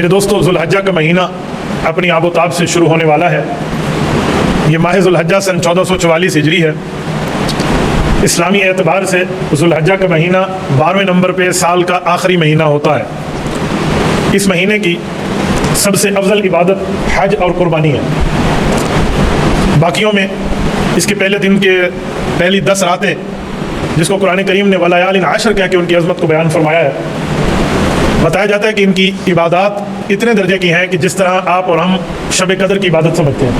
میرے دوستو، ذوالحجہ کا مہینہ اپنی آب و تاب سے شروع ہونے والا ہے۔ یہ ماہ ذوالحجہ سن 1444 ہجری ہے۔ اسلامی اعتبار سے ذوالحجہ کا مہینہ 12ویں نمبر پہ سال کا آخری مہینہ ہوتا ہے۔ اس مہینے کی سب سے افضل عبادت حج اور قربانی ہے۔ باقیوں میں اس کے پہلے دن کے پہلی 10 راتیں، جس کو قرآن کریم نے وَلَيَالٍ عَشْرٍ کہہ کے ان کی عظمت کو بیان فرمایا ہے، بتایا جاتا ہے کہ ان کی عبادات اتنے درجے کی ہیں کہ جس طرح آپ اور ہم شب قدر کی عبادت سمجھتے ہیں۔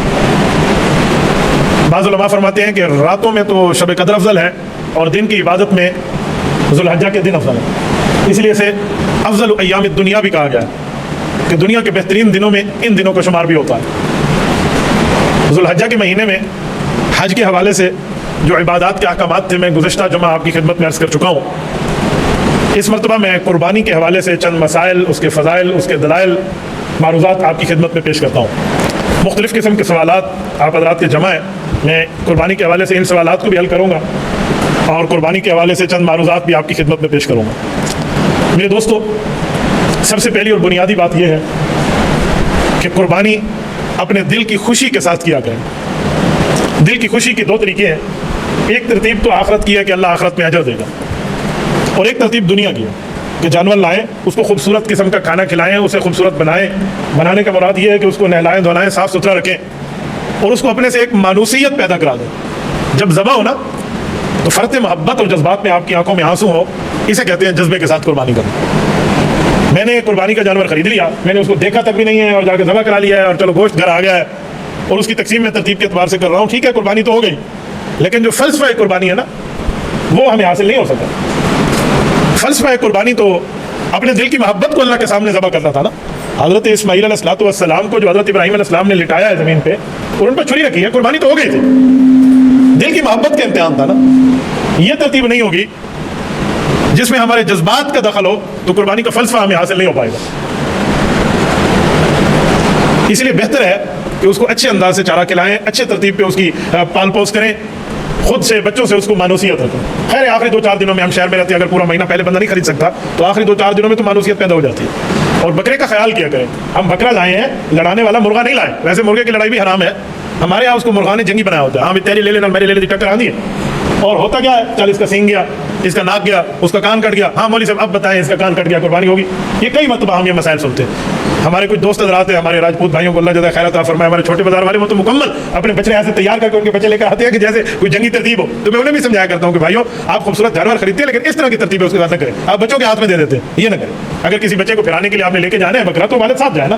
بعض علماء فرماتے ہیں کہ راتوں میں تو شب قدر افضل ہے اور دن کی عبادت میں ذوالحجہ کے دن افضل ہے، اس لیے اسے افضل ایام الدنیا بھی کہا گیا ہے کہ دنیا کے بہترین دنوں میں ان دنوں کا شمار بھی ہوتا ہے۔ ذوالحجہ کے مہینے میں حج کے حوالے سے جو عبادات کے احکامات تھے، میں گزشتہ جمعہ آپ کی خدمت میں عرض کر چکا ہوں۔ اس مرتبہ میں قربانی کے حوالے سے چند مسائل، اس کے فضائل، اس کے دلائل، معروضات آپ کی خدمت میں پیش کرتا ہوں۔ مختلف قسم کے سوالات آپ حضرات کے جمع ہیں، میں قربانی کے حوالے سے ان سوالات کو بھی حل کروں گا اور قربانی کے حوالے سے چند معروضات بھی آپ کی خدمت میں پیش کروں گا۔ میرے دوستو، سب سے پہلی اور بنیادی بات یہ ہے کہ قربانی اپنے دل کی خوشی کے ساتھ کیا کریں۔ دل کی خوشی کے 2 طریقے ہیں۔ ایک ترتیب تو آخرت کی ہے کہ اللہ آخرت میں اجر دے گا، اور ایک ترتیب دنیا کی ہے کہ جانور لائیں، اس کو خوبصورت قسم کا کھانا کھلائیں، اسے خوبصورت بنائیں۔ بنانے کا مراد یہ ہے کہ اس کو نہلائیں دھلائیں، صاف ستھرا رکھیں اور اس کو اپنے سے ایک مانوسیت پیدا کرا دیں۔ جب ذبح ہو نا تو فرط محبت اور جذبات میں آپ کی آنکھوں میں آنسو ہو، اسے کہتے ہیں جذبے کے ساتھ قربانی کرنا۔ میں نے قربانی کا جانور خرید لیا، میں نے اس کو دیکھا تک بھی نہیں ہے اور جا کے ذبح کرا لیا ہے اور چلو گوشت گھر آ گیا ہے اور اس کی تقسیم میں ترتیب کے اعتبار سے کر رہا ہوں، ٹھیک ہے قربانی تو ہو گئی، لیکن جو فلسفہ قربانی ہے نا وہ ہمیں حاصل نہیں ہو سکتا۔ فلسفہ قربانی تو اپنے دل کی محبت کو اللہ کے سامنے ذبح کرنا تھا نا۔ حضرت اسماعیل علیہ السلام کو جو حضرت ابراہیم علیہ السلام نے لٹایا ہے زمین پہ اور ان پر چھری رکھی ہے، قربانی تو ہو گئی تھی، دل کی محبت کا امتحان تھا نا۔ یہ ترتیب نہیں ہوگی جس میں ہمارے جذبات کا دخل ہو تو قربانی کا فلسفہ ہمیں حاصل نہیں ہو پائے گا۔ اس لیے بہتر ہے کہ اس کو اچھے انداز سے چارہ کھلائیں، اچھے ترتیب پہ اس کی پال پوس کریں، خود سے بچوں سے اس کو مانوسیت رکھیں۔ خیر آخری 2-4 دنوں میں ہم شہر میں رہتے ہیں، اگر پورا مہینہ پہلے بندہ نہیں خرید سکتا تو آخری 2-4 دنوں میں تو مانوسیت پیدا ہو جاتی ہے۔ اور بکرے کا خیال کیا کریں، ہم بکرا لائے ہیں، لڑانے والا مرغا نہیں لائے۔ ویسے مرغے کی لڑائی بھی حرام ہے، ہمارے یہاں اس کو مرغا نے جنگی بنایا ہوتا ہے۔ ہاں تیری لے لینا، میری لے لی، ٹکر آندھی ہے اور ہوتا کیا ہے، چل اس کا سینگ گیا، اس کا ناک گیا، اس کا کان کٹ گیا، ہاں مولوی صاحب اب بتائیں اس کا کان کٹ گیا قربانی ہوگی؟ یہ کئی مرتبہ ہم یہ مسائل سنتے ہیں۔ ہمارے کچھ دوست حضرات ہیں، ہمارے راجپوت بھائیوں کو اللہ جزائے خیر عطا فرمائے، ہمارے چھوٹے بازار والے، وہ تو مکمل اپنے بچے ایسے تیار کر کے ان کے بچے لے کر آتے ہیں کہ جیسے کوئی جنگی ترتیب ہو۔ تو میں انہیں بھی سمجھایا کرتا ہوں کہ بھائیو آپ خوبصورت جانور خریدتے ہیں لیکن اس طرح کی ترتیب ہے اس کے ساتھ نہ کریں، آپ بچوں کے ہاتھ میں دے دیتے ہیں، یہ نہ کریں۔ اگر کسی بچے کو پھرانے کے لیے آپ نے لے کے جانا ہے بکرا تو والد ساتھ جائے نا،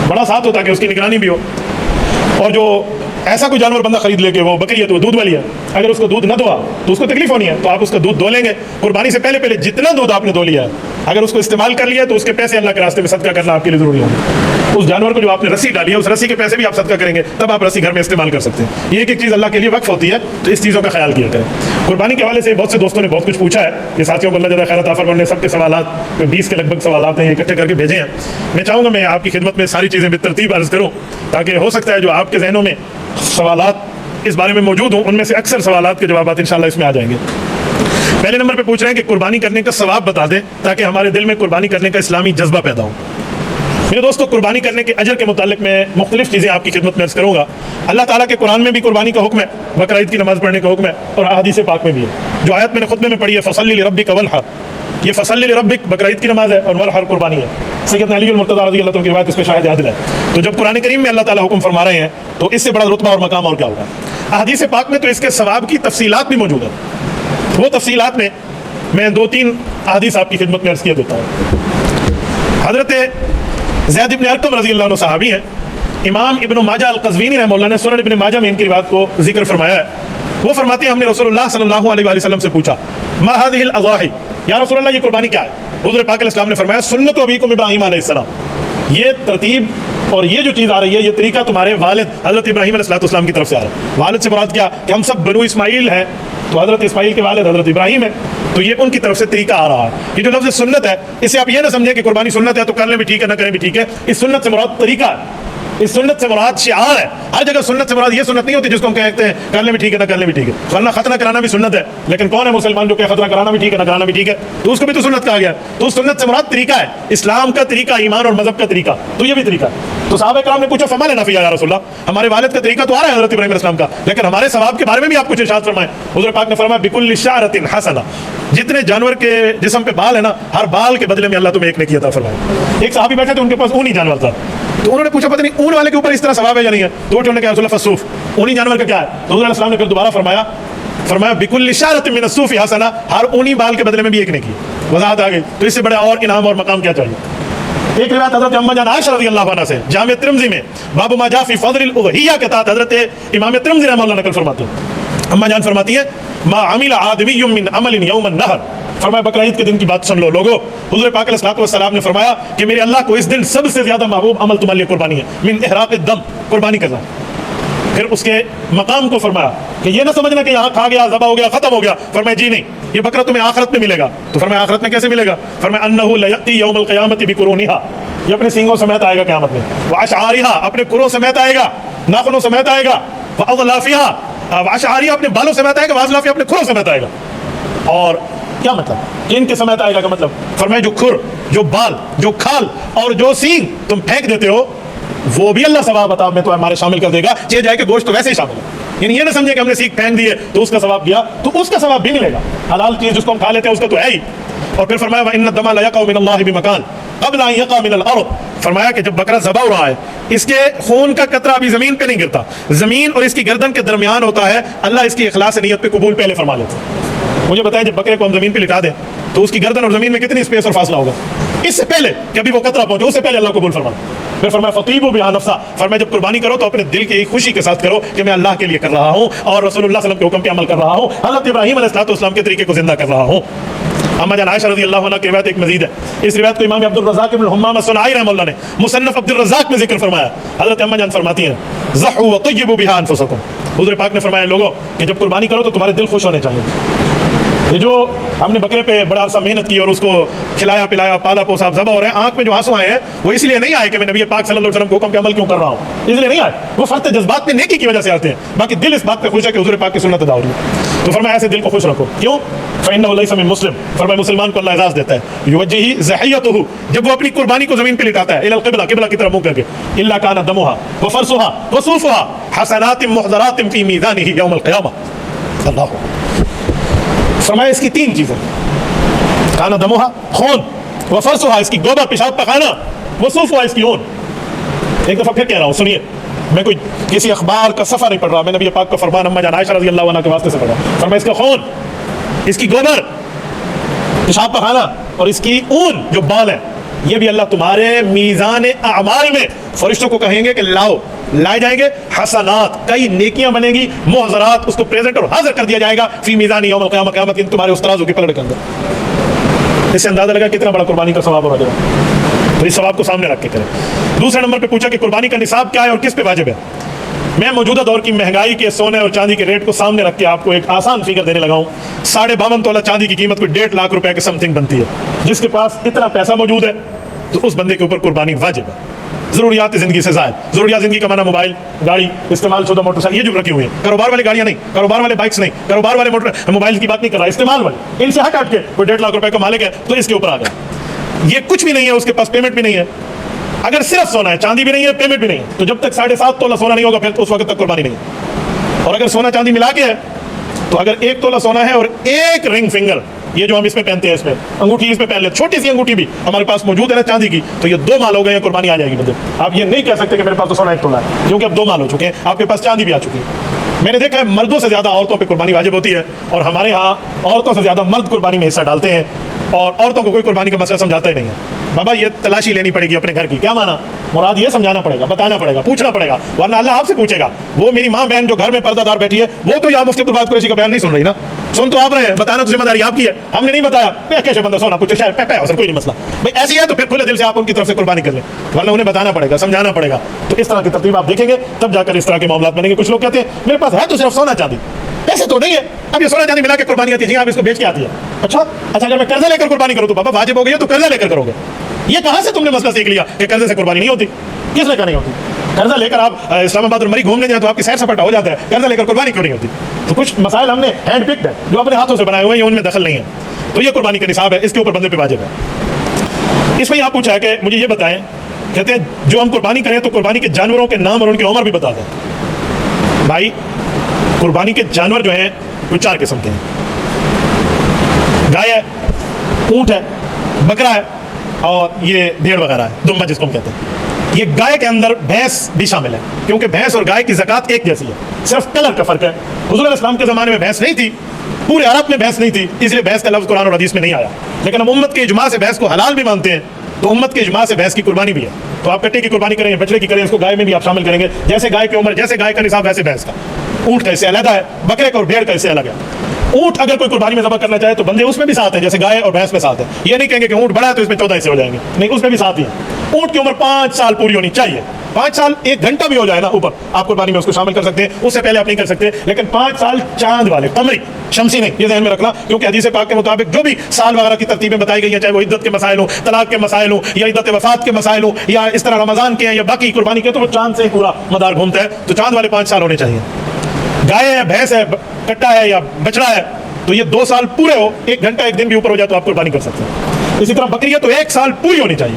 بڑا ساتھ ہوتا کہ اس کی نگرانی بھی ہو۔ اور جو ایسا کوئی جانور بندہ خرید لے کے وہ بکری ہے تو وہ دودھ والی ہے، اگر اس کو دودھ نہ دوا تو اس کو تکلیف ہونی ہے، تو آپ اس کا دودھ دھو لیں گے۔ قربانی سے پہلے جتنا دودھ آپ نے دھو لیا ہے، اگر اس کو استعمال کر لیا تو اس کے پیسے اللہ کے راستے میں صدقہ کرنا آپ کے لیے ضروری ہوگا۔ اس جانور کو جو آپ نے رسی ڈالی ہے اس رسی کے پیسے بھی آپ صدقہ کریں گے، تب آپ رسی گھر میں استعمال کر سکتے ہیں۔ یہ ایک چیز اللہ کے لیے وقف ہوتی ہے، تو اس چیزوں کا خیال کیا کریں۔ قربانی کے حوالے سے بہت سے دوستوں نے بہت کچھ پوچھا ہے، یہ ساتھیوں کو اللہ جزائے خیر عطا فرمائے، سب کے سوالات 20 کے لگ بھگ سوالات ہیں، اکٹھے کر کے بھیجے ہیں۔ میں چاہوں گا میں آپ کی خدمت میں ساری چیزیں بالترتیب عرض کروں تاکہ ہو سکتا ہے جو آپ کے ذہنوں میں سوالات اس بارے میں موجود ہوں ان میں سے اکثر سوالات کے جوابات انشاءاللہ اس میں آ جائیں گے۔ پہلے نمبر پہ پوچھ رہے ہیں کہ قربانی کرنے کا ثواب بتا دیں تاکہ ہمارے دل میں قربانی کرنے کا اسلامی جذبہ پیدا ہو۔ میرے دوستو، قربانی کرنے کے اجر کے متعلق میں مختلف چیزیں آپ کی خدمت میں عرض کروں گا۔ اللہ تعالیٰ کے قرآن میں بھی قربانی کا حکم ہے، بقرہ عید کی نماز پڑھنے کا حکم ہے، اور احادیث پاک میں بھی ہے۔ جو آیت میں نے خطبے میں پڑھی ہے فصلی لربک وانحر، یہ فصلی لربک بقرہ عید کی نماز ہے اور وانحر قربانی ہے۔ سیدنا علی المرتضیٰ رضی اللہ عنہ کی روایت اس پہ شاہد عادل ہے۔ تو جب قرآن کریم میں اللہ تعالیٰ حکم فرما رہے ہیں تو اس سے بڑا رتبہ اور مقام اور کیا ہوگا؟ احادیث پاک میں تو اس کے ثواب کی تفصیلات بھی موجود ہیں، وہ تفصیلات میں 2-3 احادیث آپ کی خدمت میں عرض کیا دیتا ہوں۔ حضرت زید بن ارقم رضی اللہ عنہ صحابی ہیں، امام ابن ماجہ القزوینی رحمہ اللہ نے سنن ابن ماجہ میں ان کی روایت کو ذکر فرمایا ہے۔ وہ فرماتے ہیں ہم نے رسول اللہ صلی اللہ علیہ وآلہ وسلم سے پوچھا ما هذه الاضاحی، یا رسول اللہ یہ قربانی کیا ہے؟ حضور پاک علیہ السلام نے فرمایا سنت ابیکم ابراہیم علیہ السلام، یہ ترتیب اور یہ جو چیز آ رہی ہے یہ طریقہ تمہارے والد حضرت ابراہیم علیہ السلام کی طرف سے آ رہا ہے۔ والد سے مراد کیا کہ ہم سب بنو اسماعیل ہیں، تو حضرت اسماعیل کے والد حضرت ابراہیم ہے، تو یہ ان کی طرف سے طریقہ آ رہا ہے۔ یہ جو لفظ سنت ہے، اس سے آپ یہ نہ سمجھیں کہ قربانی سنت ہے تو کرنے بھی ٹھیک ہے نہ کریں بھی ٹھیک ہے، اس سنت سے مراد طریقہ ہے۔ इस सुन्नत से मुराद शिआर है। हर जगह सुन्नत से मुराद ये सुन्नत नहीं होती जिसको हम कहते हैं करने भी ठीक है ना करने भी ठीक है, वरना खतना कराना भी सुन्नत है। लेकिन कौन है मुसलमान जो खतना कराना भी ठीक है ना कराना भी ठीक है, तो उसको भी तो सुन्नत कहा गया। तो उस सुन्नत से मुराद तरीका है, इस्लाम का तरीका, ईमान और मजहब का तरीका, तो ये भी तरीका है। तो सहाबा कराम ने पूछा फमा लेना फिया या रसूलल्लाह, हमारे वालिद का तरीका तो आ रहा है हज़रत इब्राहीम अलैहिस्सलाम का, लेकिन हमारे सवाब के बारे में भी आप कुछ इरशाद फरमाएं। हुज़ूर पाक ने फरमाया बिकुल्लि शाअरतिन हसना, जितने जानवर के जिस्म पे बाल है ना, हर बाल के बदले में अल्लाह तुम्हें एक नेकी अता फरमाए। एक सहाबी बैठे थे, उनके पास ऊनी जानवर था, तो उन्होंने पूछा पता नहीं ऊन वाले के ऊपर इस तरह सवाब है या नहीं है, तो उन्होंने कहा रसूलल्लाह फसूफ, ऊनी जानवर का क्या है? तो हुज़ूर अलैहिस्सलाम ने फिर दोबारा फरमाया बिकुल्लि शाअरतिन मिन अस्सूफि हसना, हर ऊनी बाल के बदले में भी एक नेकी। वज़ाहत आ गई। तो इससे बड़ा और इनाम और मकाम क्या चाहिए? एक रिवायत हज़रत अम्मा जान आयशा रज़ियल्लाहु अन्हा से जामे तिर्मिज़ी में बाबु मा जा फी फ़ज़लिल उज़हिया के तहत हज़रत इमाम तिर्मिज़ी रहमतुल्लाह नकल फरमाते हैं। अम्मा जान फरमाती है मा अमिल आदमियुम मिन अमलिन यौमन नहर, फरमाया बकरा ईद के दिन की बात सुन लो लोगो। हुज़ूर पाक अलैहिस्सलातु वस्सलाम ने फरमाया कि मेरे अल्लाह को इस दिन सबसे ज्यादा महबूब अमल तुम्हारे लिए कुर्बानी है, मिन इहराक़ दम, कुर्बानी करना। फिर उसके मकाम को फरमाया कि ये ना समझना कि यहाँ खा गया ज़बह हो गया खत्म हो गया, फरमाया जी नहीं, ये बकरा तुम्हें आखिरत में मिलेगा। तो फरमाया आखिरत में कैसे मिलेगा? फरमाया अन्नहु लयअती यौमल क़ियामति बिकुरूनिहा, ये अपने सींगों समेत आएगा क़यामत में, व अशआरिहा, अपने कुरों समेत आएगा, नाखूनों समेत आएगा, व अज़लाफ़िहा, अशआरिहा अपने बालों समेत आएगा, व अज़लाफ़िहा अपने खुरों समेत आएगा। और क्या मतलब इनके समेत आएगा का मतलब? फरमाया जो खुर, जो बाल, जो खाल और जो सींग तुम फेंक देते हो, वो भी अल्लाह सवाब अता में तो हमारे शामिल कर देगा। चेह जाए कि गोश्त तो वैसे ही शामिल है, यानी ये ना समझे कि हमने सीख फेंक दिए तो उसका सवाब गया, तो उसका सवाब भी मिलेगा। हलाल चीज जिसको हम खा लेते हैं उसका तो है ही। और फिर फरमाया इन्न दमा ला यक़अ मिनल्लाहि बिमकान क़ब्ल अन यक़अ मिनल अर्ज़, फरमाया कि जब बकरा ज़बह हो रहा है, इसके खून का कतरा अभी जमीन पे नहीं गिरता, जमीन और इसकी गर्दन के दरमियान होता है, अल्लाह इसकी इखलास नियत पे कबूल पहले फरमा लेते हैं। मुझे बताएं जब बकरे को हम जमीन पे लिटा दें तो उसकी गर्दन और जमीन में कितनी स्पेस और फासला होगा? इससे पहले कि अभी वो कतरा पहुंचे उससे पहले अल्लाह कबूल फरमा। फिर फरमाया फतीबु बिहा नफ्सा, फरमाया जब कुर्बानी करो तो अपने दिल की खुशी के साथ करो कि मैं अल्लाह के लिए कर रहा हूँ और रसूलुल्लाह सल्लल्लाहु अलैहि वसल्लम के हुक्म पे अमल कर रहा हूँ, हज़रत इब्राहीम अलैहिस्सलाम के तरीके को जिंदा कर रहा हूँ। अम्मा जान आयशा रज़ियल्लाहु अन्हा की रिवायत एक मजीद है। इस रिवायत को इमाम अब्दुल रज़्ज़ाक़ इब्न हुम्माम अस्सुनाई रहमतुल्लाह ने मुसन्नफ़ अब्दुल रज़्ज़ाक़ में जिक्र फरमाया। हज़रत अम्मा जान फरमाती हैं ज़हू व तय्यिबू बिहा अनफुसकुम, हुज़ूर पाक ने फरमाया लोगों कि जब कुर्बानी करो तो तुम्हारे दिल खुश होने चाहिए। ये जो हमने बकरे पे बड़ा अरसा मेहनत की और उसको खिलाया पिलाया पाला पोसा ज़बह हो रहे हैं, आंख में जो आंसू आए हैं वो इसलिए नहीं आए कि मैं नबी पाक सल्लल्लाहु अलैहि वसल्लम के हुक्म पे अमल क्यों कर रहा हूँ, इसलिए नहीं आए, वो फर्त जज्बात पे नेकी की वजह से आते हैं। बाकी दिल इस बात पे खुश है कि हुज़ूर पाक की सुन्नत अदा हो रही है। तो फरमाया ऐसे दिल को खुश रखो। क्यों? फ़इन्नहु लैसा मिन मुस्लिम, फरमाया मुसलमान को अल्लाह एजाज़ देता है युवज्जिही ज़हियतुहु, जब वो अपनी कुर्बानी को ज़मीन पे लिटाता है, इलल क़िबला, क़िबला की तरफ मुँह करके, इल्ला काना दमुहा व फरसुहा व सूफ़ुहा हसनातिन मुहज़रातिन फ़ी मीज़ानिही यौमल क़ियामह। अल्लाह फरमाया इसकी तीन चीजें, काना दमुहा खून, व फरसुहा इसकी गोबर पेशाब पकाना, व सूफ़ुहा इसकी ऊन। एक दफा फिर कह रहा हूँ सुनिए, मैं कोई किसी अखबार का सफ़ा नहीं पढ़ रहा, मैं नबी पाक का फरमान अम्मा जान आयशा रज़ियल्लाहु अन्हा के वास्ते से पढ़ रहा हूँ। फरमाया इसका खून, इसकी गोबर पेशाब पकाना और इसकी ऊन जो बाल है, ये भी अल्लाह तुम्हारे मीज़ान अमाल में फरिश्तों को कहेंगे कि लाओ, लाए जाएंगे, हसनात कई नेकियां बनेगी, मुहज़रात उसको प्रेजेंट और हाजिर कर दिया जाएगा फी मीज़ान यौम क़ियामह, क़यामत के दिन तुम्हारे उस तराजू के पलड़े के अंदर। इससे अंदाजा लगा कितना बड़ा कुर्बानी का सवाब हो रहा है। तो इस सवाब को सामने रख के करें। दूसरे नंबर पे पूछा कि कुर्बानी का निसाब क्या है और किस पे वाजिब है। मैं मौजूदा दौर की महंगाई के सोने और चांदी के रेट को सामने रख के आपको एक आसान फिगर देने लगा हूँ। 52.5 तोला चांदी की कीमत कोई 1.5 लाख रुपए के समथिंग बनती है। जिसके पास इतना पैसा मौजूद है तो उस बंदे के ऊपर कुर्बानी वाजिब है। ज़रूरियात ज़िंदगी से ज़ायद, ज़रूरियात ज़िंदगी का माना मोबाइल, गाड़ी, इस्तेमाल शुदा मोटरसाइकिल, ये जो रखी हुई है, कारोबार वाली गाड़ियाँ नहीं, कारोबार वाले बाइक्स नहीं, कारोबार वाले मोबाइल की बात नहीं कर रहा, इस्तेमाल वाले, इनसे हट के कोई 1.5 लाख रुपए का मालिक है तो इसके ऊपर आ गया। ये कुछ भी नहीं है, उसके पास पेमेंट भी नहीं है। अगर सिर्फ सोना है, चांदी भी नहीं है, पेमेंट भी नहीं है, तो जब तक 7.5 तोला सोना नहीं होगा फिर तो उस वक्त तक कुर्बानी नहीं है। और अगर सोना चांदी मिला के है तो अगर 1 तोला सोना है और 1 रिंग फिंगर, ये जो हम इसमें पहनते हैं, इसमें अंगूठी इसमें पहन ले, छोटी सी अंगूठी भी हमारे पास मौजूद है ना चांदी की, तो ये 2 माल हो गए हैं, कुर्बानी आ जाएगी बंदे। आप ये नहीं कह सकते कि मेरे पास तो सोना 1 तोला है, क्योंकि अब 2 माल हो चुके हैं, आपके पास चांदी भी आ चुकी है। मैंने देखा है मर्दों से ज्यादा औरतों पर कुर्बानी वाजिब होती है, और हमारे यहाँ औरतों से ज्यादा मर्द कुर्बानी में हिस्सा डालते हैं, और औरतों को कोई कुर्बानी का मसला समझाता ही नहीं है। बाबा ये तलाशी लेनी पड़ेगी अपने घर की, क्या माना मुराद, ये समझाना पड़ेगा, बताना पड़ेगा, पूछना पड़ेगा, वरना अल्लाह आपसे पूछेगा। वो मेरी माँ बहन जो घर में पर्दादार बैठी है, वो तो यहाँ मुफ्ती अब्दुल कुरैशी का बयान नहीं सुन रही ना, सुन तो आप रहे हैं, बताना तो जिम्मेदारी आपकी है, हमने नहीं बताया। कैसे बंदा सोना पूछे शायद कोई नहीं मसला, भाई ऐसी है तो फिर खुले दिल से आप उनकी तरफ से कुर्बानी कर लें, वरना उन्हें बताना पड़ेगा, समझाना पड़ेगा। तो इस तरह की तरतीब आप देखेंगे तब जाकर इस तरह के मामला बनेंगे। कुछ लोग कहते हैं मेरे पास है तो सिर्फ सोना चांदी, पैसे तो नहीं है, अब ये सोना चांदी मिला के कुर्बानी आती है, जी आप इसको बेच के आती है। अच्छा अगर मैं कर्जा लेकर कुर्बानी करूँ तो बाबा वाजिब हो गई है, तो कर्जा लेकर करोगे। ये कहां से तुमने मसला सीख लिया कि कर्जे से कुर्बानी नहीं होती? किसने कहा नहीं होती? कर्जा लेकर आप इस्लामाबाद और मरी घूमने जाए तो आपकी सैर सपाटा हो जाता है, कर्जा लेकर कुर्बानी क्यों नहीं होती? तो कुछ मसाइल हमने हैंड पिक्ड है, जो अपने हाथों से बनाए हुए हैं, उनमें दखल नहीं है, तो ये कुर्बानी का निसाब है, इसके ऊपर बंदे पे वाजिब है। इसमें यहाँ पूछा है कि मुझे ये बताएं, कहते हैं जो हम कुर्बानी करें तो कुर्बानी के जानवरों के नाम और उनकी उम्र भी बता दें। भाई कुर्बानी के जानवर जो हैं वो 4 किस्म के हैं, गाय है, ऊँट है, बकरा है और ये भेड़ वगैरह है, दुम्बा जिसको हम कहते हैं। ये गाय के अंदर भैंस भी शामिल है, क्योंकि भैंस और गाय की ज़कात एक जैसी है, सिर्फ कलर का फर्क है। हुज़ूर इस्लाम के ज़माने में भैंस नहीं थी, पूरे अरब में भैंस नहीं थी, इसलिए भैंस का लफ्ज़ कुरान और हदीस में नहीं आया। लेकिन हम उम्मत के इजमा से भैंस को हलाल भी मानते हैं, तो उम्मत के इजमा से भैंस की कुर्बानी भी है। तो आप कट्टे की कुर्बानी करेंगे, बछड़े की करें, इसको गाय में भी आप शामिल करेंगे। जैसे गाय की उम्र, जैसे गाय का निसाब, वैसे भैंस का। ऊँट कैसे अलग है, बकरे का और भेड़ कैसे अलग है। ऊँट अगर कोई कुर्बानी में ज़बह करना चाहे तो बंदे उसमें भी साथ हैं, जैसे गाय और भैंस में साथ है। ये नहीं कहेंगे कि ऊँट बड़ा है तो इसमें 14 हिस्से हो जाएंगे, नहीं, उसमें भी साथ ही है। ऊँट की उम्र 5 साल पूरी होनी चाहिए, 5 साल 1 घंटा भी हो जाए ना ऊपर, आप कुर्बानी में उसको शामिल कर सकते हैं, उससे पहले आप नहीं कर सकते। लेकिन 5 साल चांद वाले, कमरी, शमसी नहीं, ये ध्यान में रखना, क्योंकि हदीस पाक के मुताबिक जो भी साल वगैरह की तरतीबें बताई गई हैं, चाहे वो इद्दत के मसाइल हो, तलाक के मसाइल हो, या इद्दत वफात के मसाइल हो, या इस तरह रमज़ान के हैं या बाकी कुर्बानी के, तो वो चांद से ही पूरा मदार घूमता है। तो चांद वाले 5 साल होने चाहिए। गाय है, भैंस है, कट्टा है या बछड़ा है, तो ये 2 साल पूरे हो, 1 घंटा 1 दिन भी ऊपर हो जाए तो आप कुर्बानी कर सकते हैं। इसी तरह बकरी है तो 1 साल पूरी होनी चाहिए,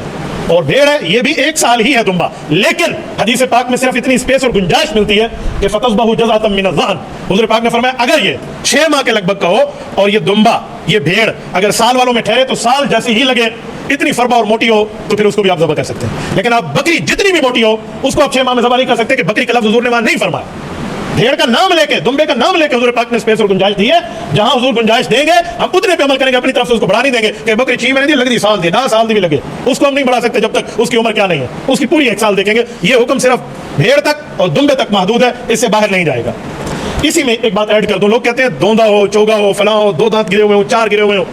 और भेड़ है ये भी 1 साल ही है दुम्बा। लेकिन हदीस पाक में सिर्फ इतनी स्पेस और गुंजाइश मिलती है कि फतस्बहु जज़अतम मिन अज़्ज़ान, हुज़ूर पाक ने फरमाया अगर ये 6 माह के लगभग का हो और ये दुम्बा, ये भेड़ अगर साल वालों में ठहरे तो साल जैसी ही लगे, इतनी फरबा और मोटी हो तो फिर उसको भी आप ज़बह कर सकते हैं। लेकिन आप बकरी जितनी भी मोटी हो उसको आप 6 माह में ज़बह नहीं कर सकते, कि बकरी का लफ्ज़ हुज़ूर ने वहां नहीं फरमाया। भेड़ का नाम लेके, दुम्बे का नाम लेके हुज़ूर पाक ने स्पेस और गुंजाइश दी है। जहां हुज़ूर गुंजाइश देंगे हम उतने पे अमल करेंगे, अपनी तरफ से उसको बढ़ा नहीं देंगे कि बकरी 6 महीने दी लग दी, साल दी, 10 साल दी भी लगे, उसको हम नहीं बढ़ा सकते जब तक उसकी उम्र क्या नहीं है, उसकी पूरी 1 साल देखेंगे। ये हुक्म सिर्फ भेड़ तक और दुम्बे तक महदूद है, इससे बाहर नहीं जाएगा। इसी में एक बात ऐड कर दूं, लोग कहते हैं दोंदा हो, चोगा हो, फलां हो, 2 दांत गिरे हुए हो, 4 गिरे हुए हो।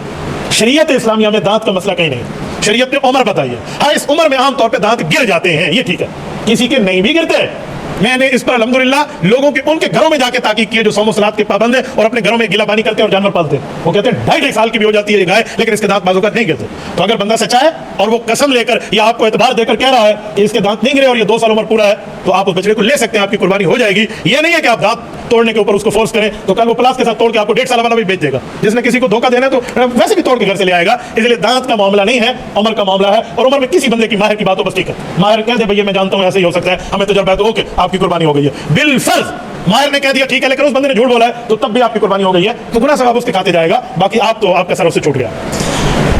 शरीयत इस्लामिया में दांत का मसला कहीं नहीं, शरीयत ने उम्र बताई है। हाँ, इस उम्र में आमतौर पर दांत गिर जाते हैं, ये ठीक है, किसी के नहीं भी गिरते। मैंने इस पर अल्हम्दुलिल्लाह लोगों के उनके घरों में जाके ताकीद की है जो सौम सलात के पाबंद है और अपने घरों में गिला पानी करते हैं और जानवर पालते हैं। वो कहते हैं 2.5 साल की भी हो जाती है ये गाय, लेकिन इसके दांत बाजूकात नहीं गिरते। तो अगर बंदा सच्चा है और वो कसम लेकर या आपको एतबार देकर कह रहा है कि इसके दांत नहीं गिरे और ये 2 साल उम्र पूरा है, तो आप उस बछड़े को ले सकते हैं, आपकी कुर्बानी हो जाएगी। ये नहीं है कि आप दांत तोड़ने के ऊपर उसको फोर्स करें तो कल वो प्लास के साथ तोड़ के आपको 1.5 साल वाला भी बेच देगा। जिसने किसी को धोखा देना है तो वैसे भी तोड़ के घर से ले आएगा। इसलिए दांत का मामला नहीं है, उम्र का मामला है। और उम्र में किसी बंदे की माहिर की बात हो बस ठीक है, माहिर कह दे भैया मैं जानता हूँ ऐसे ही हो सकता है, हमें तजुर्बा है, तो ओके आपकी कुर्बानी हो गई है बिल फर्ज। माहिर ने कह दिया ठीक है, लेकिन उस बंदे ने झूठ बोला है तो तब भी आपकी कुर्बानी हो गई है, तो गुनाह सवाब उसके खाते जाएगा। बाकी आप तो आपका सर उससे छूट गया।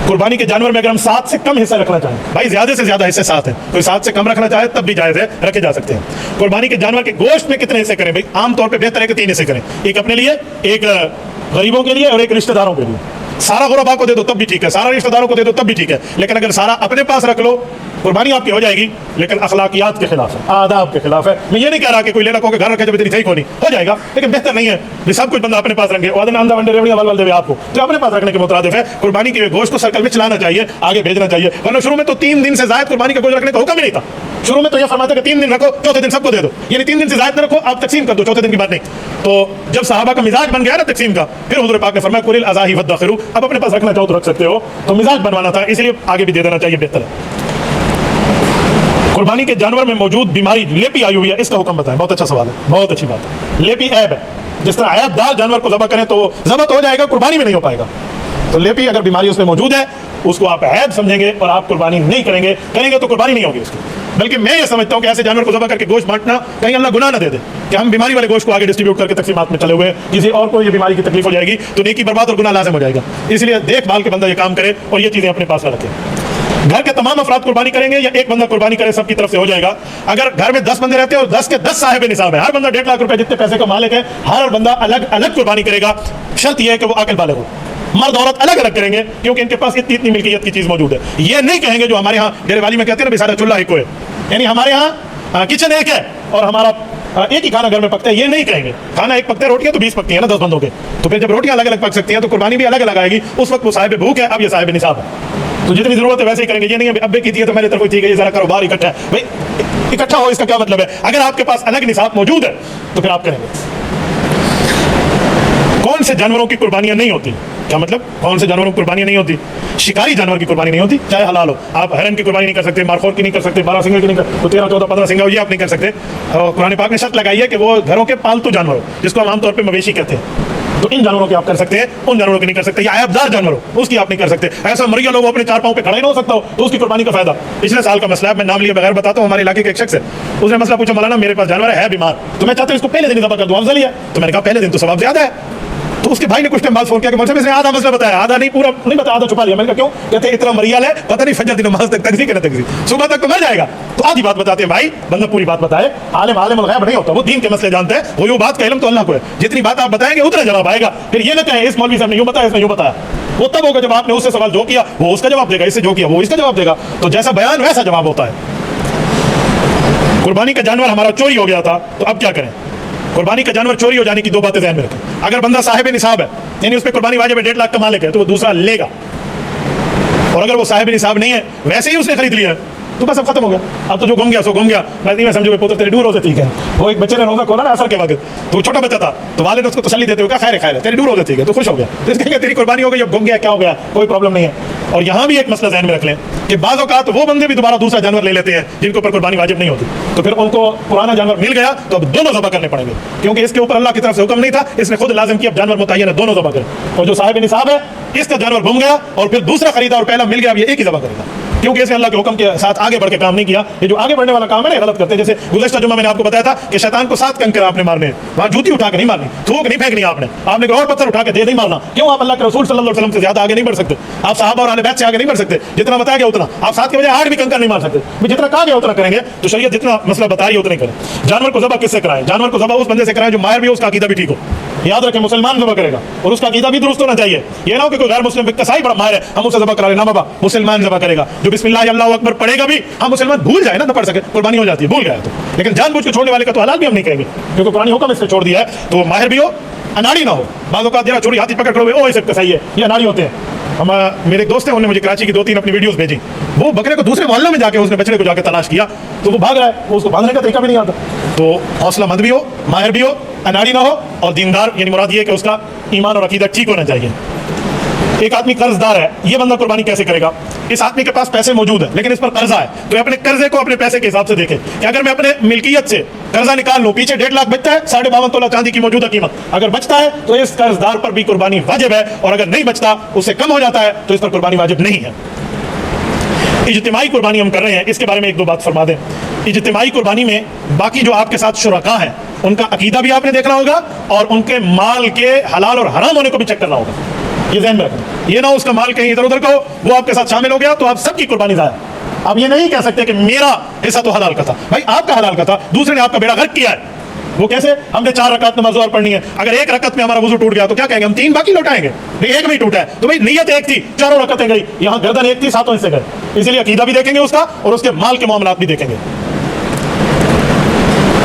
कुर्बानी के जानवर में अगर हम 7 से कम हिस्सा रखना चाहें, भाई ज्यादा से ज्यादा हिस्से 7 हैं, कोई 7 से कम रखना चाहे तब भी जायज है, रखे जा सकते हैं। कुर्बानी के जानवर के गोश्त में कितने हिस्से करें? भाई आमतौर पे बेहतर है कि 3 हिस्से करें, एक अपने लिए, एक गरीबों के लिए और एक रिश्तेदारों के लिए। सारा गुरबा को दे दो तब भी ठीक है, सारा रिश्तेदारों को दे दो तब भी ठीक है, लेकिन अगर सारा अपने पास रख लो कुर्बानी आपकी हो जाएगी, लेकिन अखलाकियात के खिलाफ है, आदाब के खिलाफ है। मैं ये नहीं कह रहा कि कोई लेना के घर रखे जब इतनी सही होनी हो जाएगा, लेकिन बेहतर नहीं है कि सब कुछ बंदा अपने पास रखे अंधा वंडे रेवड़ियां वाल देवे आपको, जो अपने पास रखने के मुताबिक है। कुर्बानी के गोश्त को सर्कल में चलाना चाहिए, आगे भेजना चाहिए, वरना शुरू में तो 3 दिन से ज्यादा कुर्बानी का गोश्त रखने का हुक्म ही नहीं था। शुरू में तो ये फरमाते कि 3 दिन रखो, चौथे दिन सबको दे दो, यानी 3 दिन से ज्यादा न रखो, आप तकसीम कर दो, चौथे दिन की बात नहीं। तो जब सहाबा का मिजाज बन गया ना तकसीम का, फिर हुज़ूर पाक ने फरमाया कुलिल अज़ाही वद्दखिरू, अब अपने पास रखना चाहो तो रख सकते हो। तो मिजाज बनवाना था, इसलिए आगे भी दे देना चाहिए, बेहतर है। कुर्बानी के जानवर में मौजूद बीमारी लेपी आई हुई है, इसका हुक्म बताएं। बहुत अच्छा सवाल है, बहुत अच्छी बात है। लेपी ऐब है, जिस तरह ऐबदार जानवर को ज़बह करें तो ज़बह तो हो जाएगा, कुर्बानी में नहीं हो पाएगा। तो लेपी अगर बीमारी उसमें मौजूद है, उसको आप ऐब समझेंगे और आप कुर्बानी नहीं करेंगे तो कुर्बानी नहीं होगी उसकी। बल्कि मैं ये समझता हूँ कि ऐसे जानवर को ज़बह करके गोश्त बांटना कहीं अल्लाह गुनाह न दे दे कि हम बीमारी वाले गोश्त को आगे डिस्ट्रीब्यूट करके तकसीमात में चले हुए, किसी और को ये बीमारी की तकलीफ हो जाएगी तो नेकी बर्बाद और गुनाह लाज़िम हो जाएगा। इसलिए देखभाल के बंदा ये काम करे और ये चीज़ें अपने पास रखे। घर के तमाम अफराद कुर्बानी करेंगे या एक बंदा कुर्बानी करे, सबकी तरफ से हो जाएगा। अगर घर में 10 बंदे रहते हैं और 10 के 10 साहिब निसाब है, हर बंदा 1.5 लाख रुपए जितने पैसे का मालिक है, हर बंदा अलग अलग कुर्बानी करेगा। शर्त यह है कि वो अकल वाले हो, मर्द औरत अलग अलग करेंगे, क्योंकि इनके पास इतनी मिल्कियत की चीज मौजूद है। ये नहीं कहेंगे जो हमारे यहाँ डेरेवाली में कहते हैं ना बेसारा चूल्हा एक है, यानी हमारे यहाँ किचन एक है और हमारा एक ही खाना घर में पकता है, ये नहीं कहेंगे। खाना एक पकता है, रोटियां तो 20 पकती है ना 10 बंदों के, तो फिर जब रोटियां अलग अलग पक सकती हैं तो कुर्बानी भी अलग अलग आएगी। उस वक्त वो साहिब भूख है, अब ये साहिब निसाब है, तो जितनी जरूरत है वैसे ही करेंगे। ये नहीं है अब्बे की थी है तो मेरे तरफ थी गई, जरा कारोबार इकट्ठा है। भाई इकट्ठा हो इसका क्या मतलब है? अगर आपके पास अलग निसाब मौजूद है तो फिर आप करेंगे। कौन से जानवरों की कुर्बानियां नहीं होती? क्या मतलब? कौन से जानवरों की कुर्बानी नहीं होती? शिकारी जानवर की कुर्बानी नहीं होती, चाहे हलाल हो। आप हरन की कुर्बानी नहीं कर सकते, मारखोर की नहीं कर सकते, 12 सिंगे की नहीं कर, 13, 14, 15 सिंगा ये आप नहीं कर सकते। और कुरान पाक ने शर्त लगाई है कि वो घरों के पालतू जानवर हो, जिसको हम आमतौर पर मवेशी कहते हैं, तो इन जानवरों की आप कर सकते हैं, उन जानवरों की नहीं कर सकते। या ऐबदार जानवर हो उसकी आप नहीं कर सकते। ऐसा मरिया लोग अपने 4 पांव पे खड़ा ही ना हो सकता हो तो उसकी कुर्बानी का फायदा। पिछले साल का मसला है, मैं नाम लिए बगैर बताता हूँ। हमारे इलाके के एक शख्स है, उसने मसला पूछा, मौलाना मेरे पास जानवर है बीमार, तो मैं चाहता हूँ इसको पहले दिन दबा कर दूं, अफजल है। तो मैंने कहा पहले दिन तो सवाब ज्यादा है। तो उसके भाई ने कुछ टाइम बाद फोन किया कि मुझसे इसने आधा मसला बताया, आधा नहीं, पूरा नहीं बताया, आधा छुपा लिया। मैंने कहा क्यों? कहते इतना मरियल है, पता नहीं फजर दिन नमाज तक तकजीब के ना तकजीब, सुबह तक तो मर जाएगा। तो आधी बात बताते हैं भाई, बंदा पूरी बात बताए। आलिम आलिमुल गैब नहीं होता, वो दीन के मसले जानते हैं, वो यूं बात का इल्म तो अल्लाह को है। जितनी बात आप बताएंगे उतना जवाब आएगा। फिर ये ना कहें इस मौलवी साहब ने यूं बताया, इसने यूं बताया। वो तब होगा जब आपने उससे सवाल जो किया वो उसका जवाब देगा, इससे जो किया वो इसका जवाब देगा। तो जैसा बयान वैसा जवाब होता है। कुर्बानी का जानवर हमारा चोरी हो गया था, तो अब क्या करें? कुर्बानी का जानवर चोरी हो जाने की 2 बातें ध्यान में रखें। अगर बंदा साहिब निसाब है, यानी उस पर कुर्बानी वाजिब है, 1.5 लाख का मालिक है, तो वो दूसरा लेगा। और अगर वो साहिब निसाब नहीं है, वैसे ही उसने खरीद लिया है, तो बस अब खत्म हो गया। अब तो जो गुम गया सो गुम गया। मैं समझो पुत्र तेरे 2 रोजे ठीक है। वो एक बच्चे ने रोजा खोला ना असर के वक्त, तो छोटा बच्चा था, तो वाले ने उसको तसल्ली देते हुए कहा खैर खैर तेरे 2 रोजे ठीक है, तो खुश हो गया। तो इसके तेरी कुर्बानी हो गई, अब गुम गया क्या हो गया, कोई प्रॉब्लम नहीं है। और यहाँ भी एक मसला ज़हन में रख लें कि बाज़ औक़ात वो बंदे भी दोबारा दूसरा जानवर ले लेते हैं जिनके ऊपर कुर्बानी वाजिब नहीं होती, तो फिर उनको पुराना जानवर मिल गया तो अब दोनों ज़बह करने पड़ेंगे, क्योंकि इसके ऊपर अल्लाह की तरफ से हुक्म नहीं था, इसने खुद लाजिम किया, अब जानवर मुतय्यन है, दोनों ज़बह करें। और जो साहिब निसाब है, इसका जानवर गुम गया और फिर दूसरा खरीदा और पहला मिल गया, अब ये एक ही ज़बह करेगा, क्योंकि इसने अल्लाह के हुक्म के साथ आगे बढ़ के काम नहीं किया। ये जो आगे बढ़ने वाला काम है ना, गलत करते हैं। जैसे गुज़श्ता जुम्मा मैंने आपको बताया था कि शैतान को 7 कंकर आपने मारने, वहाँ जूती उठा के नहीं मारनी, थूक नहीं फेंकनी, आपने कोई और पत्थर उठा के दे नहीं मारना। क्यों? आप अल्लाह के रसूल सल्लल्लाहु अलैहि वसल्लम से ज्यादा आगे नहीं बढ़ सकते, आप सहाबा और अहले बैत से आगे नहीं बढ़ सकते। जितना बताया गया उतना, आप 7 के बजाय 8 भी कंकर नहीं मार सकते। जितना कहा गया उतना करेंगे, तो शरीयत जितना मसला बताइए उतना ही करें। जानवर को ज़बह किससे कराएं? जानवर को ज़बह उस बंदे से कराएं जो माहिर भी हो, उसका अकीदा भी ठीक हो। याद रखें, मुसलमान ज़बह करेगा और उसका अकीदा भी दुरुस्त होना चाहिए। ये ना हो कि कोई गैर मुस्लिम कसाई बड़ा माहिर है, हम उसे ज़बह करा लेना। बाबा मुसलमान ज़बह करेगा, जो बिस्मिल्लाह अल्लाहु अकबर पढ़ेगा भी, हम मुसलमान भूल जाए ना पढ़ सके, कुर्बानी हो जाती है, भूल गया तो। लेकिन जानबूझ के छोड़ने वाले का तो हलाल भी हम नहीं कहेंगे, क्योंकि कुरानी हुक्म इसने छोड़ दिया है। तो माहिर भी हो, अनाड़ी ना हो। बाज़ औक़ात जरा चोरी हाथी पकड़ लो, ओ ये सब कसाई है, ये अनाड़ी होते हैं। हम मेरे एक दोस्त हैं, उन्होंने मुझे कराची की 2-3 अपनी वीडियोस भेजी। वो बकरे को दूसरे मोहल्ले में जाके उसने बछड़े को जाके तलाश किया, तो वो भाग रहा है, वो उसको बांधने का तरीका भी नहीं आता। तो हौसला मंद भी हो, माहिर भी हो, अनाड़ी ना हो और दीनदार, यानी मुराद ये कि उसका ईमान और अकीदा ठीक होना चाहिए। एक आदमी कर्जदार है, ये बंदा कुर्बानी कैसे करेगा? इस आदमी के पास पैसे मौजूद है लेकिन इस पर कर्जा है, तो अपने कर्जे को अपने पैसे के हिसाब से देखे कि अगर मैं अपने मिल्कियत से कर्जा निकाल लूं, पीछे 1.5 लाख बचता है, 52.5 तोला चांदी की मौजूदा कीमत, अगर बचता है तो इस कर्जदार पर भी कुर्बानी वाजिब है, और अगर नहीं बचता, उससे कम हो जाता है, तो इस पर कुर्बानी वाजिब नहीं है। इज्तिमाई कुर्बानी हम कर रहे हैं, इसके बारे में 1-2 बात फरमा दें। इज्तिमाई कुर्बानी में बाकी जो आपके साथ शुरका हैं, उनका अकीदा भी आपने देखना होगा और उनके माल के हलाल और हराम होने को भी चेक करना होगा। ये ध्यान में रखना, ये ना उसका माल कहीं इधर उधर का हो, वो आपके साथ शामिल हो गया तो आप सबकी कुर्बानी जाए। आप ये नहीं कह सकते कि मेरा हिस्सा तो हलाल का था। भाई आपका हलाल का था, दूसरे ने आपका बेड़ा गर्क किया है। वो कैसे? हमने 4 रकात नमाज और पढ़नी है, अगर 1 रकत में हमारा वुजू टूट गया तो क्या कहेंगे? हम 3 बाकी लौटाएंगे। नहीं, 1 में टूटा है तो भाई नियत 1 थी, 4 रकतें गई, यहाँ गर्दन 1 थी, 7 हिस्से गए। इसलिए अकीदा भी देखेंगे उसका और उसके माल के मामलात भी देखेंगे।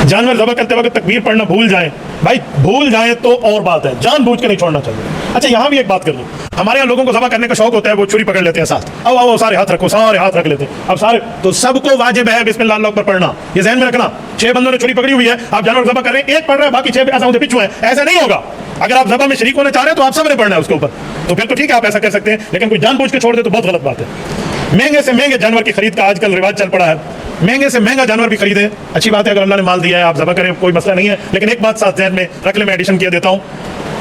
जानवर ज़बह करते वक्त तकबीर पढ़ना भूल जाएं, भाई भूल जाएं तो और बात है, जानबूझ के नहीं छोड़ना चाहिए। अच्छा, यहाँ भी एक बात कर लूँ, हमारे यहाँ लोगों को ज़बह करने का शौक होता है, वो छुरी पकड़ लेते हैं साथ, आओ आओ सारे हाथ रखो, सारे हाथ रख लेते हैं। अब सारे तो सबको वाजिब है बिस्मिल्लाह अल्लाहु अकबर पढ़ना, ये ज़हन में रखना। 6 बंदों ने छुरी पकड़ी हुई है, आप जानवर ज़बह कर रहे हैं, 1 पढ़ रहा है, बाकी 6 ऐसा उनके पीछे है, ऐसा नहीं होगा। अगर आप ज़बह में शरीक होना चाह रहे हैं तो आप सब ने पढ़ना है उसके ऊपर, तो फिर तो ठीक है, आप ऐसा कर सकते हैं। लेकिन कोई जानबूझ के छोड़ दे तो बहुत गलत बात है। महंगे से महंगे जानवर की खरीद का आजकल रिवाज चल पड़ा है, महंगे से महंगा जानवर भी खरीदें, अच्छी बात है, अगर अल्लाह ने माल दिया है आप ज़बह करें, कोई मसला नहीं है। लेकिन एक बात साथ ज़हन में रख ले, मैं एडिशन किया देता हूँ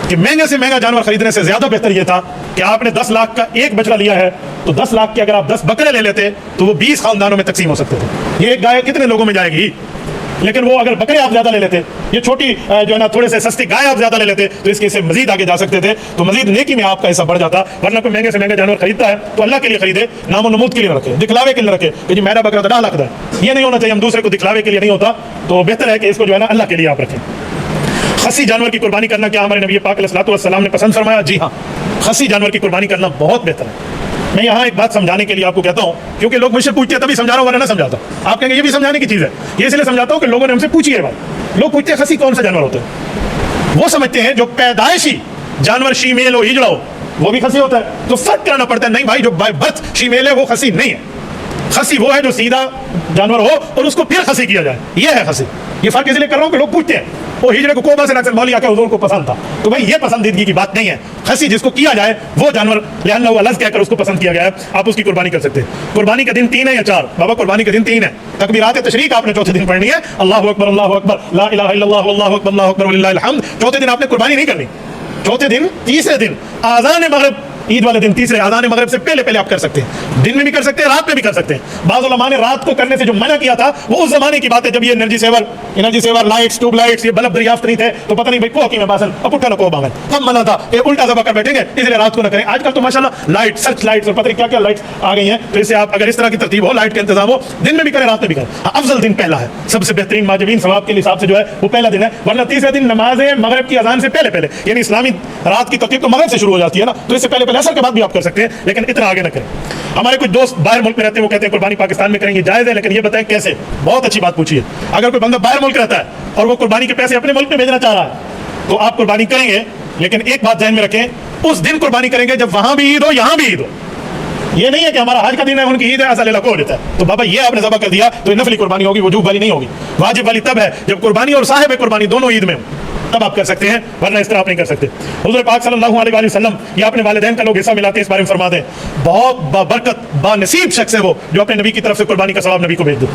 कि महंगे से महंगा जानवर खरीदने से ज़्यादा बेहतर ये था कि आपने 10 लाख का एक बछड़ा लिया है, तो 10 लाख के अगर आप 10 बकरे ले लेते तो वो 20 खानदानों में तकसीम हो सकते थे। ये एक गाय कितने लोगों में जाएगी? लेकिन वो अगर बकरे आप ज्यादा ले लेते, ये छोटी जो है ना थोड़े से सस्ती गाय आप ज्यादा ले लेते, तो इसके से मजीद आगे जा सकते थे, तो मजीद नेकी में आपका हिस्सा बढ़ जाता। वरना कोई महंगे से महंगा जानवर खरीदता है तो अल्लाह के लिए खरीदे, नामो नमूद के लिए रखे, दिखलावे के लिए रखे कि जी मेरा बकरा तो 10 लाख का है। ये नहीं होना चाहिए, हम दूसरे को दिखलावे के लिए नहीं होता, तो बेहतर है कि इसको जो है ना अल्लाह के लिए आप रखें। खसी जानवर की कुर्बानी करना क्या हमारे नबी पाक अलैहिस्सलातु वस्सलाम ने पसंद फरमाया? जी हाँ, खसी जानवर की कुर्बानी करना बहुत बेहतर है। मैं यहाँ एक बात समझाने के लिए आपको कहता हूँ, क्योंकि लोग मुझसे पूछते हैं तभी समझा रहा हूँ, वरना ना समझाता। आप कहेंगे ये भी समझाने की चीज़ है, ये इसलिए समझाता हूँ कि लोगों ने हमसे पूछी है बात। लोग पूछते हैं खसी कौन सा जानवर होता है, वो समझते हैं जो पैदाइशी जानवर शीमेल हो, हिजड़ा हो, वो भी खसी होता है। तो फर्क करना पड़ता है, नहीं भाई जो बाय बर्थ शीमेल है वो खसी नहीं है। खसी वो है जो सीधा जानवर हो और उसको फिर खसी किया जाए, ये है खसी। ये फर्क इसलिए कर रहा हूँ कि लोग पूछते हैं وہ हिजरे को कोबा से अक्सर मौलिया के हुजूर को पसंद था। तो भाई ये पसंदीदगी की बात नहीं है, खसी जिसको किया जाए वो जानवर लिहान लज कहकर उसको पसंद किया गया है, आप उसकी कुर्बानी कर सकते हैं। कुर्बानी के दिन 3 है या 4? बाबा कुर्बानी के दिन 3 है। तकबीरात तशरीक आपने चौथे दिन पढ़नी है, अल्लाहु अकबर ला इलाहा इल्लल्लाह अल्लाहु अकबर वलिल्लाहिल हम्द। चौथे दिन आपने कुर्बानी नहीं करनी, चौथे दिन तीसरे दिन आज़ान मगरिब, ईद वाले दिन तीसरे आज़ान मगरिब से पहले पहले आप कर सकते हैं। दिन में भी कर सकते हैं, रात में भी कर सकते हैं। बाज़ उलमा ने रात को करने से जो मना किया था वो उस जमाने की बात है जब ये energy saver lights, tube lights, ये बल्ब दरियाफ्त नहीं थे, तो पता नहीं भाई को की में बासन अब उठा ना को बांगन, तब मना था ये उल्टा ज़बह कर बैठेंगे, इसलिए रात को ना करें। आजकल तो माशाल्लाह लाइट, सर्च लाइट्स और पता नहीं क्या क्या लाइट्स आ गई हैं, तो इससे आप अगर इस तरह की तरतीब हो, लाइट का इंतजाम हो, दिन में भी करें रात में भी करें। अफजल दिन पहला है, सबसे बेहतरीन माजबीन सवाब के हिसाब से जो है वो पहला दिन है, वरना तीसरे दिन नमाज मगरिब की अजान से पहले पहले, यानी इस्लामी रात की तरतीब तो मगरिब से शुरू हो जाती है ना, तो इससे पहले पहले असर के बाद भी आप कर सकते हैं, लेकिन इतना आगे ना करें। हमारे कुछ दोस्त बाहर मुल्क में रहते हैं, वो कहते हैं कुर्बानी पाकिस्तान में करेंगे, जायज़ है, लेकिन ये बताएं कैसे? बहुत अच्छी बात पूछी है। अगर कोई बंदा बाहर मुल्क रहता है और वो कुर्बानी के पैसे अपने मुल्क में भेजना चाह रहा है तो आप कुर्बानी करेंगे, लेकिन एक बात ध्यान में रखें, उस दिन कुर्बानी करेंगे जब वहां भी ईद हो यहाँ भी ईद हो। ये नहीं है कि हमारा हज का दिन है उनकी ईद है ऐसा लेला को हो जाता है, तो बाबा ये आपने ज़बह कर दिया तो नफली कुर्बानी होगी, वजूब वाली नहीं होगी। वाजिब वाली तब है जब कुर्बानी और साहिब कुर्बानी दोनों ईद में हो, तब आप कर सकते हैं, वरना इस तरह आप नहीं कर सकते। हुज़ूर पाक सल्लल्लाहु अलैहि वसल्लम ये अपने वालिदैन का लोग हिस्सा मिलाते हैं, इस बारे में फरमा दें, बहुत बरकत बानसीब शख्स है वो जो अपने नबी की तरफ से कुर्बानी का सवाब नबी को भेज दे।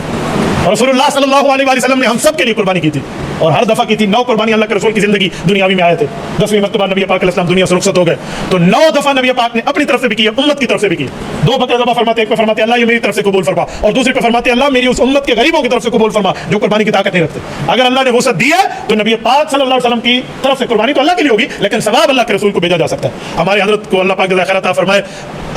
और रसूलुल्लाह सल्लल्लाहु अलैहि वसल्लम ने हम सब के लिए कुर्बानी की थी, और हर दफ़ा की थी। 9 कुर्बानी अल्लाह के रसूल की ज़िंदगी दुनियावी में आए थे, 10वीं मरतबा नबी पाक अलैहि सलाम दुनिया से रुखसत हो गए, तो 9 दफ़ा नबी पाक ने अपनी तरफ से भी की है, उम्मत की तरफ से भी की। 2 बकरे ज़बह फरमाते, एक पे फरमाते अल्लाह ये मेरी तरफ से कबूल फरमा, और दूसरे पे फरमाते अल्लाह मेरी उस उम्मत के गरीबों की तरफ से कबूल फरमा जो कुर्बानी की ताकत नहीं रखते। अगर अल्लाह ने वसअत दी है तो नबी पाक सल्लल्लाहु अलैहि वसल्लम की तरफ से कुर्बानी तो अल्लाह के लिए होगी, लेकिन सवाब अल्लाह के रसूल को भेजा जा सकता है। हमारे हज़रत को अल्लाह पाक जज़ा खैर अता फरमाए,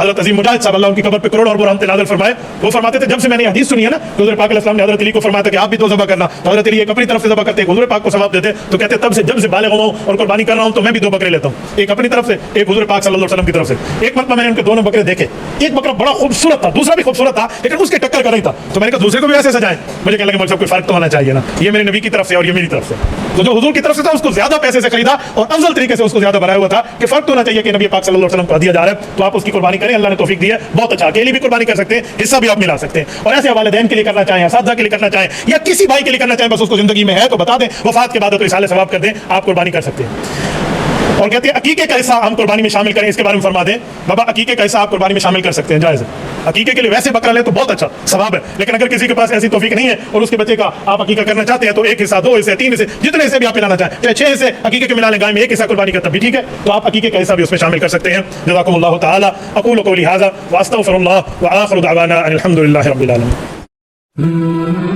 हज़रत अज़ीम मुजाहिद साहब अल्लाह उनकी कब्र पे करोड़ और रहमत नाज़िल फरमाए, वो फरमाते थे जब से मैंने हदीस सुनी है ना, तो हुज़ूर पाक अलैहि सलाम ने हज़रत अली को फरमाया था कि आप भी तो ज़बह करना, तो हज़रत अली एक अपनी तरफ से ज़बह करते, हुज़ूर पाक को सवाब देते, तो कहते तब से जब से बालिग़ हुआ हूं और कुर्बानी कर रहा हूं तो मैं भी 2 बकरे लेता हूं, एक अपनी तरफ से, एक हुज़ूर पाक सल्लल्लाहु अलैहि वसल्लम की तरफ से। एक मरतबा मैंने उनके दोनों बकरे देखे, एक बकरा बड़ा खूबसूरत था, दूसरा भी खूबसूरत था, लेकिन उसके टक्कर का नहीं था, तो मैंने कहा दूसरे को भी ऐसे सजाएं। मुझे कहने लगे मौलवी साहब कोई फर्क तो होना चाहिए ना, ये मेरे नबी की तरफ से और ये मेरी तरफ से, तो जो हुज़ूर की तरफ से था उसको ज्यादा पैसे से खरीदा और अफजल तरीके से उसको ज्यादा बनाया हुआ था कि फर्क तो होना चाहिए कि नबी पाक सल्लल्लाहु अलैहि वसल्लम को दिया जा रहा है, तो आप उसकी कुर्बानी करें, अल्लाह ने तौफीक दी है, बहुत अच्छा। अकेली भी कुर्बानी कर सकते हैं, हिस्सा भी आप मिला सकते हैं, और ऐसे वालिदैन के लिए करना चाहें, असातिज़ा के लिए करना चाहें, या किसी भाई के लिए करना चाहें, बस उसको जिंदगी में है तो बता दें, वफात के बाद तो इसाले सवाब कर दें, आप कुर्बानी कर सकते हैं। और कहते हैं अकीके का हिस्सा हम कुर्बानी में शामिल करें, इसके बारे में फरमा दें बाबा, अकीके का हिस्सा आप कुर्बानी में शामिल कर सकते हैं, जायज़ है। अकीके के लिए वैसे बकरा ले तो बहुत अच्छा सवाब है, लेकिन अगर किसी के पास ऐसी तौफीक नहीं है और उसके बच्चे का आप अकीका करना चाहते हैं तो 1 हिस्सा, 2 हिस्से, 3 हिस्से, जितने हिस्से भी आप मिलाना चाहें, चाहे 6 हिस्से अकीके के मिला लें, गाय में 1 हिस्सा कुर्बानी का तब भी ठीक है, तो आप अकीके का हिस्सा भी उसमें शामिल कर सकते हैं। जज़ाकुमुल्लाहु तआला, अक़ूलु क़ौली हाज़ा व अस्तग़फ़िरुल्लाह व आख़िरु दअवाना अनिल हम्दुलिल्लाहि रब्बिल आलमीन।